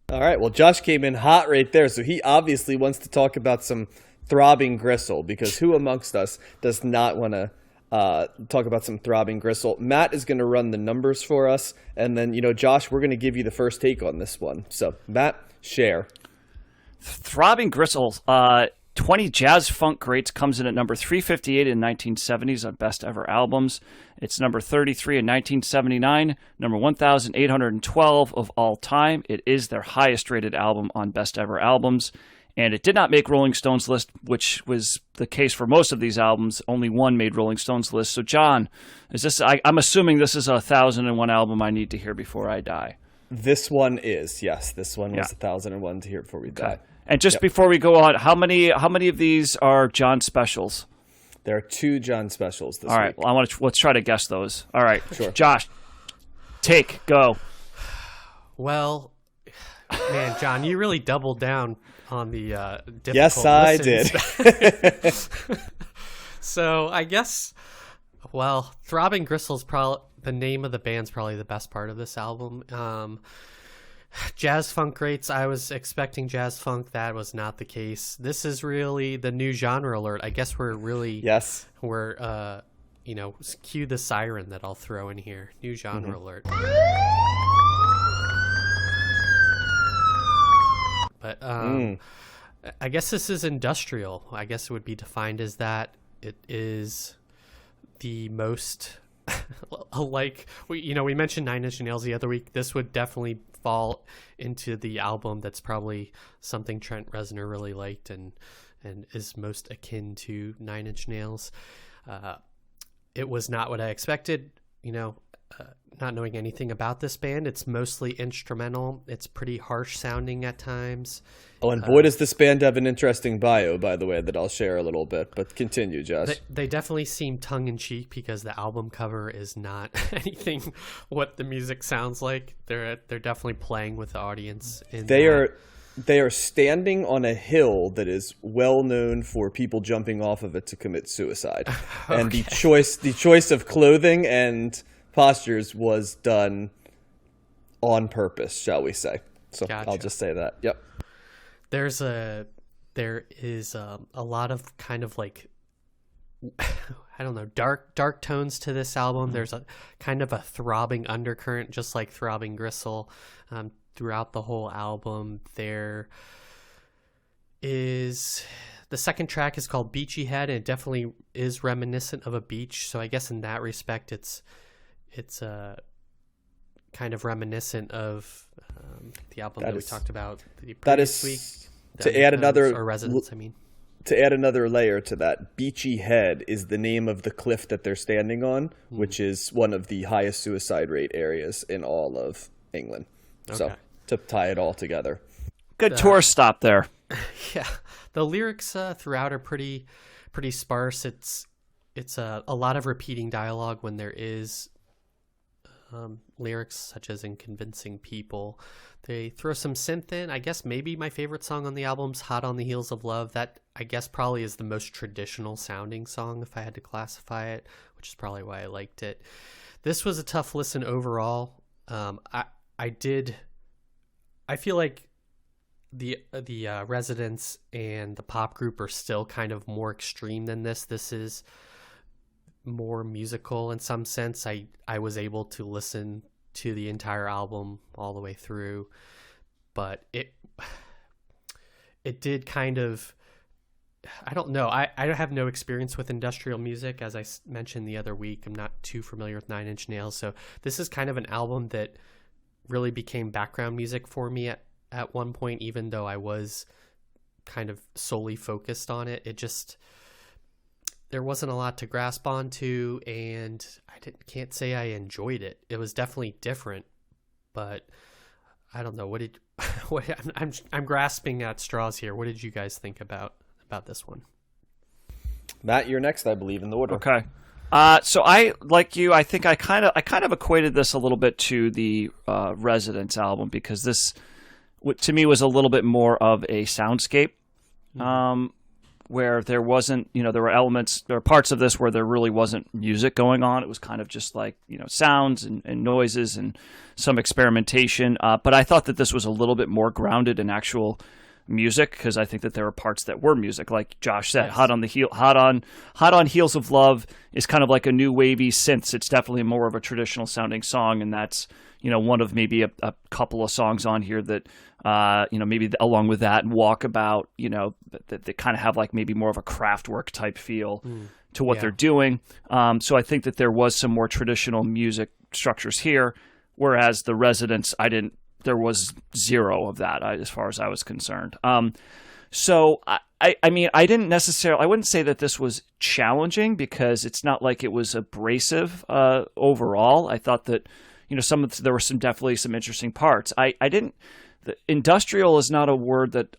All right. Well, Josh came in hot right there, so he obviously wants to talk about some throbbing gristle, because who amongst us does not want to talk about some throbbing gristle? Matt is going to run the numbers for us, and then, Josh, we're going to give you the first take on this one. So, Matt, share. Throbbing gristle, 20 jazz funk greats comes in at number 358 in 1970s on best ever albums. It's number 33 in 1979, number 1,812 of all time. It is their highest rated album on best ever albums. And it did not make Rolling Stone's list, which was the case for most of these albums. Only one made Rolling Stone's list. So, John, is this? I'm assuming this is a 1,001 album I need to hear before I die. This one is, yes. This one was 1,001 to hear before we die. And just before we go on, how many of these are John specials? There are 2 John specials this week. All right, well, let's try to guess those. All right, sure. Josh, go. Well, man, John, you really doubled down on the difficult Yes, I did. So I guess, well, Throbbing Gristle's probably the name of the band's probably the best part of this album. Jazz funk greats, I was expecting jazz funk. That was not the case. This is really the new genre alert. I guess we're really we're cue the siren that I'll throw in here. New genre alert. But I guess this is industrial. I guess it would be defined as that. It is the most like we mentioned Nine Inch Nails the other week. This would definitely fall into the album that's probably something Trent Reznor really liked and is most akin to Nine Inch Nails. It was not what I expected, not knowing anything about this band. It's mostly instrumental. It's pretty harsh sounding at times. Oh, and boy, does this band have an interesting bio, by the way, that I'll share a little bit. But continue, Josh. They definitely seem tongue-in-cheek because the album cover is not anything what the music sounds like. They're definitely playing with the audience. They are standing on a hill that is well known for people jumping off of it to commit suicide. Okay. And the choice of clothing and postures was done on purpose, shall we say. So gotcha. I'll just say that. Yep. There is a lot of kind of like, I don't know, dark tones to this album. There's a kind of a throbbing undercurrent, just like Throbbing Gristle, throughout the whole album. There is the second track is called Beachy Head, and it definitely is reminiscent of a beach. So I guess in that respect, it's kind of reminiscent of the album that we talked about the previous week. To add another Residents, to add another layer to that, Beachy Head is the name of the cliff that they're standing on, which is one of the highest suicide rate areas in all of England. Okay. So to tie it all together, good tour stop there. Yeah, the lyrics throughout are pretty sparse. It's a lot of repeating dialogue when there is lyrics, such as in Convincing People. They throw some synth in. I guess maybe my favorite song on the album's Hot on the Heels of Love. That I guess probably is the most traditional sounding song if I had to classify it, which is probably why I liked it. This was a tough listen overall. I feel like the Residents and the pop group are still kind of more extreme than this. This is more musical in some sense. I was able to listen to the entire album all the way through, but it did kind of, I don't know. I have no experience with industrial music. As I mentioned the other week, I'm not too familiar with Nine Inch Nails. So this is kind of an album that really became background music for me at one point, even though I was kind of solely focused on it. There wasn't a lot to grasp onto, and can't say I enjoyed it. It was definitely different, but I don't know. I'm grasping at straws here. What did you guys think about this one? Matt, you're next, I believe, in the order. Okay. So I, like you, I think I kind of equated this a little bit to the Residents album, because this, to me, was a little bit more of a soundscape where there wasn't, there were parts of this where there really wasn't music going on. It was kind of just like, sounds and noises and some experimentation. But I thought that this was a little bit more grounded in actual music, because I think that there were parts that were music, like Josh said. Yes. Hot on Heels of Love is kind of like a new wavy synth. It's definitely more of a traditional sounding song, and that's one of maybe a couple of songs on here that maybe along with that, and Walkabout, that kind of have like maybe more of a Kraftwerk type feel to what they're doing. So I think that there was some more traditional music structures here, whereas the Residents, there was zero of that as far as I was concerned. So I mean, I wouldn't say that this was challenging, because it's not like it was abrasive overall. I thought that, there were definitely some interesting parts. Industrial is not a word that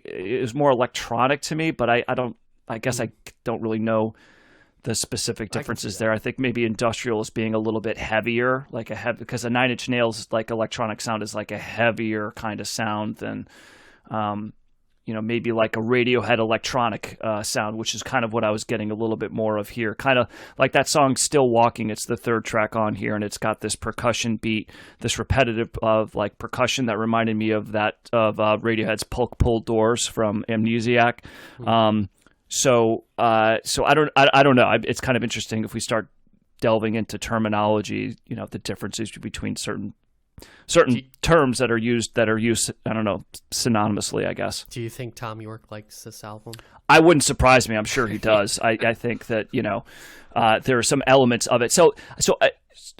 it was more electronic to me, but I guess I don't really know the specific differences there. I think maybe industrial is being a little bit heavier, because a Nine Inch Nails like electronic sound is like a heavier kind of sound than, maybe like a Radiohead electronic sound, which is kind of what I was getting a little bit more of here. Kind of like that song Still Walking. It's the third track on here, and it's got this percussion beat, this repetitive of like percussion that reminded me of Radiohead's Pull Doors from Amnesiac. So I don't know. It's kind of interesting if we start delving into terminology, the differences between certain terms that are used, I don't know, synonymously, I guess. Do you think Tom York likes this album? I wouldn't surprise me. I'm sure he does. I think that, there are some elements of it. So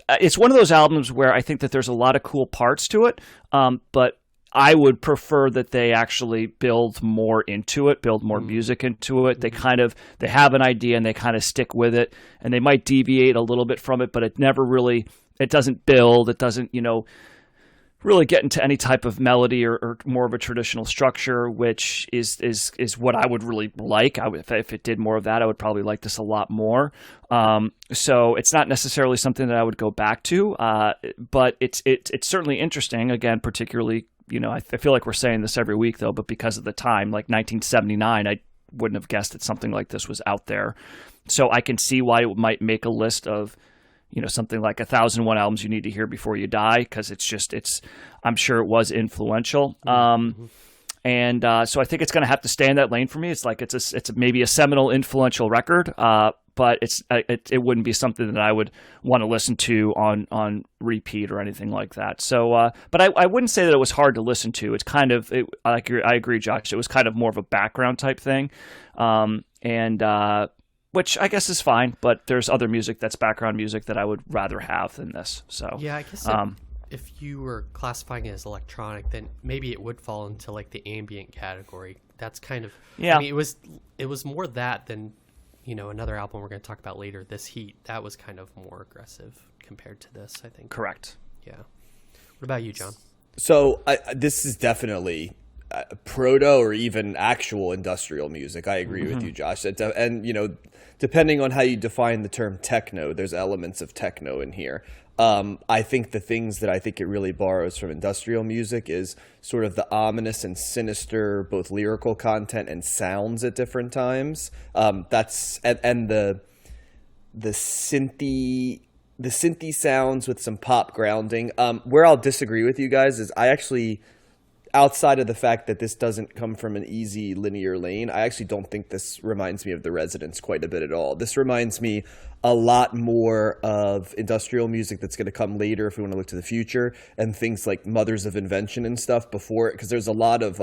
it's one of those albums where I think that there's a lot of cool parts to it, but I would prefer that they actually build more into it, build more music into it. They have an idea and they kind of stick with it, and they might deviate a little bit from it, but it doesn't build. It doesn't, really get into any type of melody or more of a traditional structure, which is what I would really like. If it did more of that, I would probably like this a lot more. So it's not necessarily something that I would go back to, but it's certainly interesting. Again, particularly, I feel like we're saying this every week though, but because of the time, like 1979, I wouldn't have guessed that something like this was out there. So I can see why it might make a list of, something like 1,001 albums you need to hear before you die, because I'm sure it was influential. And so I think it's going to have to stay in that lane for me. It's like it's maybe a seminal, influential record, but it wouldn't be something that I would want to listen to on repeat or anything like that. So, but I wouldn't say that it was hard to listen to. It's kind of I agree, Josh. It was kind of more of a background type thing, which I guess is fine. But there's other music that's background music that I would rather have than this. So yeah, I guess if you were classifying it as electronic, then maybe it would fall into like the ambient category. That's kind of I mean, it was more that than another album we're going to talk about later, This Heat. That was kind of more aggressive compared to this, I think. Correct. Yeah. What about you, John? So this is definitely proto or even actual industrial music. I agree with you, Josh. And depending on how you define the term techno, there's elements of techno in here. I think the things that I think it really borrows from industrial music is sort of the ominous and sinister, both lyrical content and sounds at different times. That's the synthy sounds with some pop grounding. Where I'll disagree with you guys is I actually, outside of the fact that this doesn't come from an easy linear lane, I actually don't think this reminds me of the Residents quite a bit at all. This reminds me a lot more of industrial music that's going to come later if we want to look to the future, and things like Mothers of Invention and stuff before it, because there's a lot of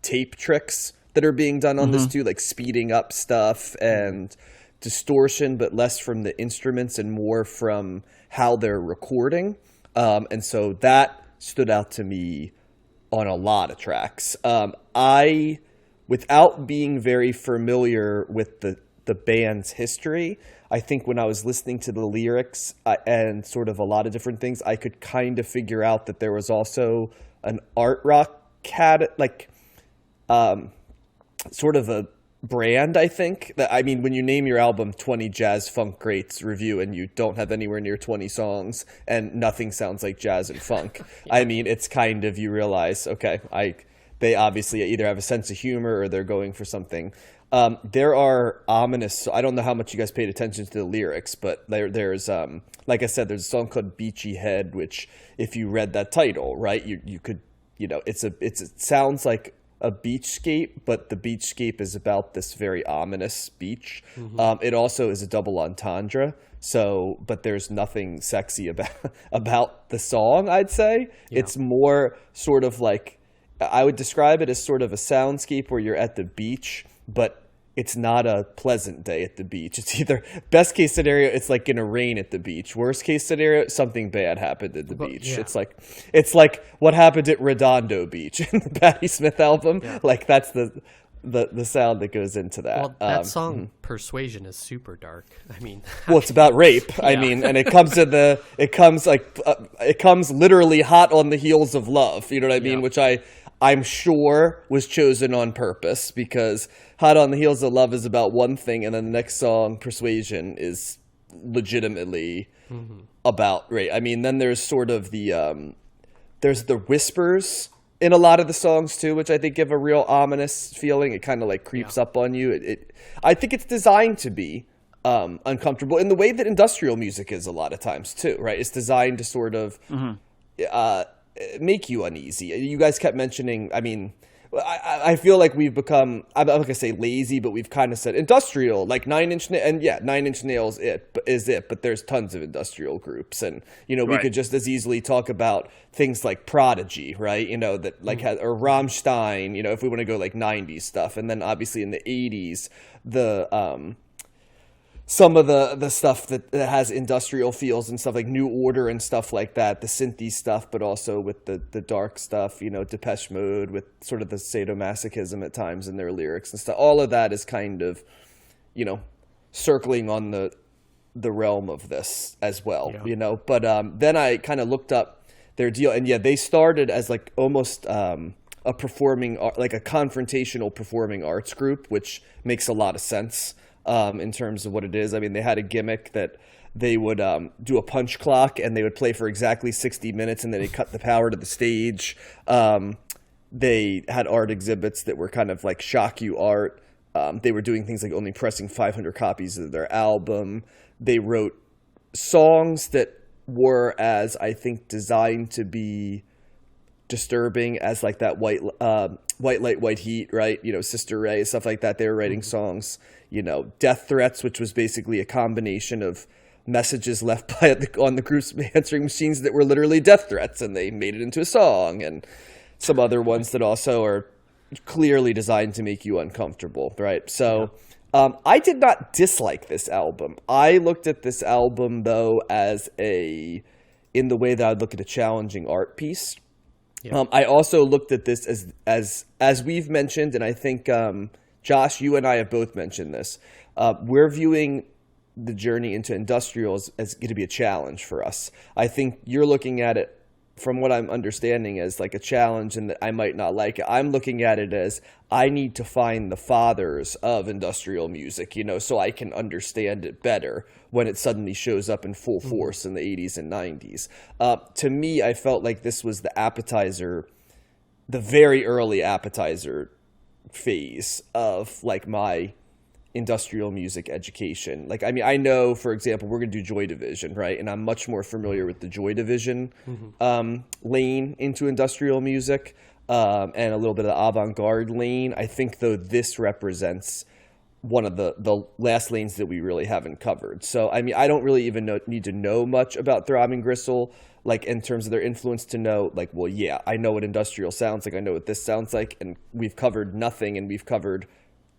tape tricks that are being done on this too, like speeding up stuff and distortion, but less from the instruments and more from how they're recording. And so that stood out to me on a lot of tracks. Without being very familiar with the band's history, I think when I was listening to the lyrics and sort of a lot of different things, I could kind of figure out that there was also an art rock sort of a brand, I think. When you name your album 20 Jazz Funk Greats Review and you don't have anywhere near 20 songs and nothing sounds like jazz and funk, it's kind of, you realize, okay, they obviously either have a sense of humor or they're going for something There are ominous. I don't know how much you guys paid attention to the lyrics, but there's like I said, there's a song called "Beachy Head," which, if you read that title, right, you could, it sounds like a beachscape, but the beachscape is about this very ominous beach. It also is a double entendre. So, but there's nothing sexy about the song, I'd say. Yeah. It's more sort of like, I would describe it as sort of a soundscape where you're at the beach, but it's not a pleasant day at the beach. It's either, best case scenario, it's like gonna rain at the beach. Worst case scenario, something bad happened at the beach. Yeah. It's like what happened at Redondo Beach in the Patti Smith album. Yeah. Like that's the sound that goes into that. Well, that song "Persuasion" is super dark. I mean, well, it's about rape. Yeah. I mean, and it comes literally hot on the heels of love. You know what I mean? Yeah. Which I'm sure was chosen on purpose, because "Hot on the Heels of Love" is about one thing, and then the next song, "Persuasion," is legitimately about rape. I mean, then there's sort of there's the whispers in a lot of the songs too, which I think give a real ominous feeling. It kind of like creeps up on you. I think it's designed to be uncomfortable in the way that industrial music is a lot of times too, right? It's designed to sort of make you uneasy. You guys kept mentioning, I mean, I feel like we've become, I'm not going to say lazy, but we've kind of said industrial, like Nine Inch Nails is it, but there's tons of industrial groups. And, we could just as easily talk about things like Prodigy, right? That like or Rammstein, if we want to go like 90s stuff. And then obviously in the 80s, some of the stuff that has industrial feels and stuff like New Order and stuff like that, the synthy stuff, but also with the dark stuff, Depeche Mode with sort of the sadomasochism at times in their lyrics and stuff. All of that is kind of, circling on the realm of this as well, But then I kind of looked up their deal, and they started as like almost a performing, like a confrontational performing arts group, which makes a lot of sense. In terms of what it is. I mean, they had a gimmick that they would do a punch clock, and they would play for exactly 60 minutes, and then they cut the power to the stage. They had art exhibits that were kind of like shock you art. They were doing things like only pressing 500 copies of their album. They wrote songs that were, as I think, designed to be disturbing as like that white light, white heat, right? Sister Ray, stuff like that. They were writing songs, death threats, which was basically a combination of messages left on the group's answering machines that were literally death threats, and they made it into a song, and some other ones that also are clearly designed to make you uncomfortable, right? So I did not dislike this album. I looked at this album, though, as in the way that I'd look at a challenging art piece. Yeah. I also looked at this as we've mentioned, and I think Josh, you and I have both mentioned this. We're viewing the journey into industrials as going to be a challenge for us. I think you're looking at it, from what I'm understanding, as like a challenge, and that I might not like it. I'm looking at it as I need to find the fathers of industrial music, so I can understand it better when it suddenly shows up in full force in the 80s and 90s. To me, I felt like this was the appetizer, the very early appetizer phase of like my industrial music education. Like, I mean, I know, for example, we're going to do Joy Division, right? And I'm much more familiar with the Joy Division lane into industrial music and a little bit of the avant-garde lane. I think, though, this represents one of the last lanes that we really haven't covered. So, I mean, I don't really even need to know much about Throbbing Gristle, like in terms of their influence, to know, like, well, yeah, I know what industrial sounds like. I know what this sounds like. And we've covered nothing, and we've covered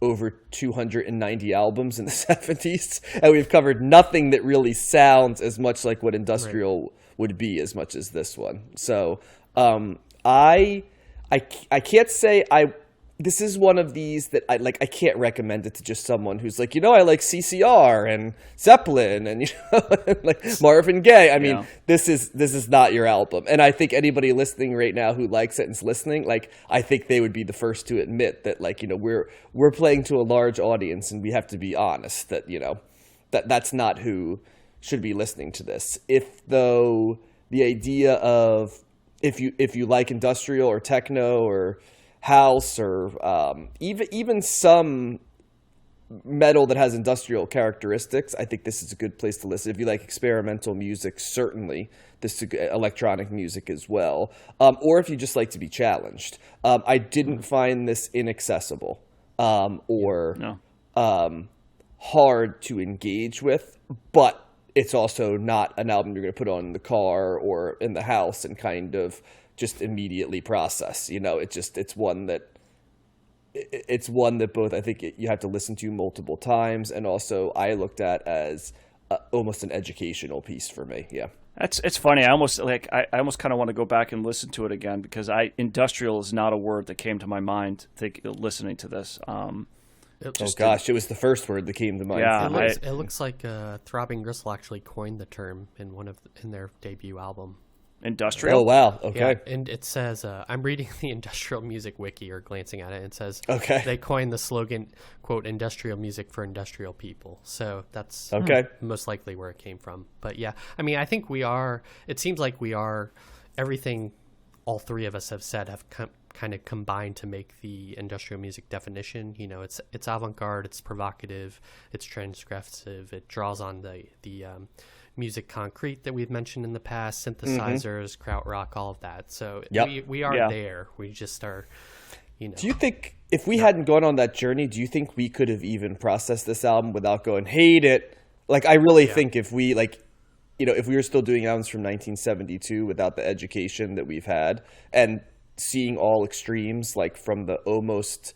over 290 albums in the 70s, and we've covered nothing that really sounds as much like what industrial would be as much as this one. So I can't say this is one of these that I can't recommend it to just someone who's like, I like CCR and Zeppelin and like Marvin Gaye. I mean, this is not your album. And I think anybody listening right now who likes it and is listening, like, I think they would be the first to admit that, like, we're playing to a large audience, and we have to be honest that, that's not who should be listening to this. If though the idea of if you like industrial or techno or house or even some metal that has industrial characteristics, I think this is a good place to listen. If you like experimental music, certainly this is electronic music as well. Or if you just like to be challenged. I didn't find this inaccessible or hard to engage with, but it's also not an album you're going to put on in the car or in the house and kind of just immediately process. It's one that both I think you have to listen to multiple times, and also I looked at as almost an educational piece for me. Yeah, it's funny. I almost kind of want to go back and listen to it again, because industrial is not a word that came to my mind listening to this. It was the first word that came to mind. Yeah, it looks like Throbbing Gristle actually coined the term in their debut album. Industrial? Oh, wow. Okay. Yeah, and it says, I'm reading the industrial music wiki, or glancing at it, and it says they coined the slogan, quote, industrial music for industrial people. So that's most likely where it came from. But yeah, I mean, I think it seems like everything all three of us have said have kind of combined to make the industrial music definition. It's avant-garde, it's provocative, it's transgressive, it draws on the music concrete that we've mentioned in the past, synthesizers, krautrock, all of that. So we are there. We just are, Do you think if we hadn't gone on that journey, do you think we could have even processed this album without going, hate it? Like, I really think if we if we were still doing albums from 1972 without the education that we've had and seeing all extremes, like from the almost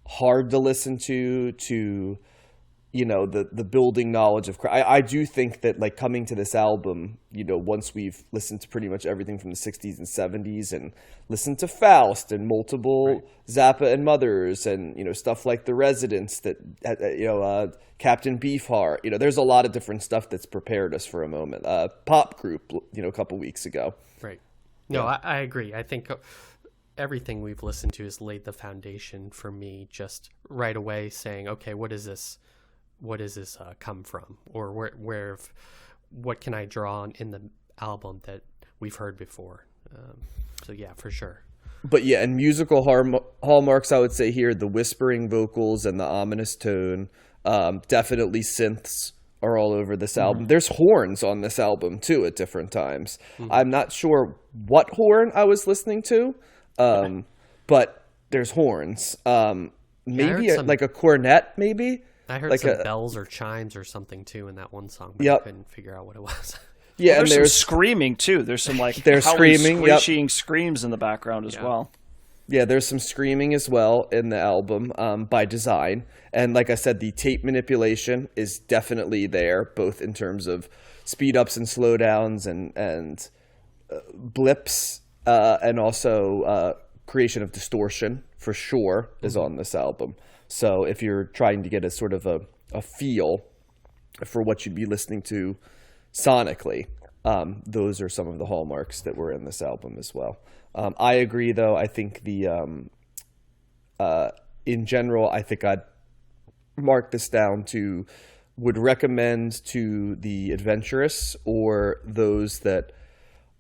hard to listen to the building knowledge of I do think that, like, coming to this album, once we've listened to pretty much everything from the 60s and 70s and listened to Faust and multiple Zappa and Mothers and stuff like The Residents, that Captain Beefheart, there's a lot of different stuff that's prepared us for a moment. Pop group, a couple weeks ago. Right. No, I agree. I think everything we've listened to has laid the foundation for me just right away, saying, okay, what is this come from, or what can I draw on in the album that we've heard before? So yeah, for sure. But yeah, and musical hallmarks, I would say here, the whispering vocals and the ominous tone, definitely synths are all over this album. There's horns on this album too at different times. I'm not sure what horn I was listening to, but there's horns. Maybe like a cornet, maybe. I heard like some bells or chimes or something too in that one song, but I couldn't figure out what it was. Yeah, and there's some screaming too. There's some there's screaming, squishing screams in the background as well. Yeah, there's some screaming as well in the album by design. And like I said, the tape manipulation is definitely there, both in terms of speed ups and slowdowns and blips, and also creation of distortion for sure is on this album. So if you're trying to get a sort of a feel for what you'd be listening to sonically, those are some of the hallmarks that were in this album as well. I agree, though. I think in general, I think I'd mark this down to would recommend to the adventurous or those that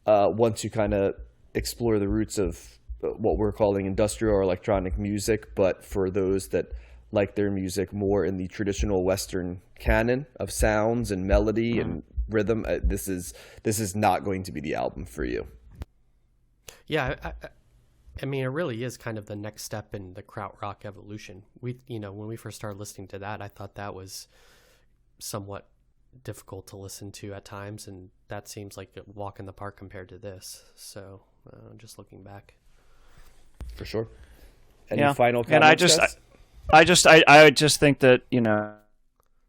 want to kind of explore the roots of what we're calling industrial or electronic music, but for those that like their music more in the traditional Western canon of sounds and melody and rhythm, this is not going to be the album for you. Yeah, I mean, it really is kind of the next step in the krautrock evolution. When we first started listening to that, I thought that was somewhat difficult to listen to at times, and that seems like a walk in the park compared to this. So, just looking back. For sure. Any final comments? And I just think that,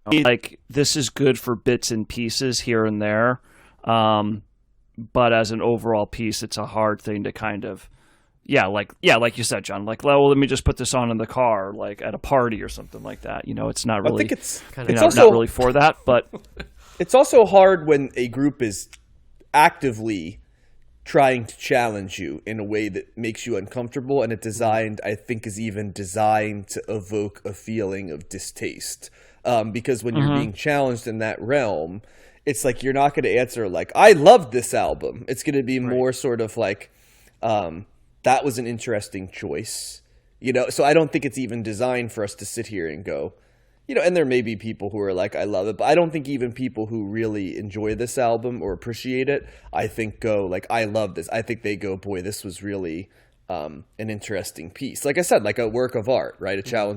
like, this is good for bits and pieces here and there. But as an overall piece, it's a hard thing to kind of, like you said, John, like, well, let me just put this on in the car, like at a party or something like that. It's not really, I think it's also, not really for that, but it's also hard when a group is actively trying to challenge you in a way that makes you uncomfortable, and I think is even designed to evoke a feeling of distaste. Because when you're being challenged in that realm, it's like you're not going to answer like, I loved this album. It's going to be more sort of like, that was an interesting choice. So I don't think it's even designed for us to sit here and go, you know, and there may be people who are like, I love it, but I don't think even people who really enjoy this album or appreciate it, I think go like, I love this. I think they go, boy, this was really an interesting piece. Like I said, like a work of art, right? A challenge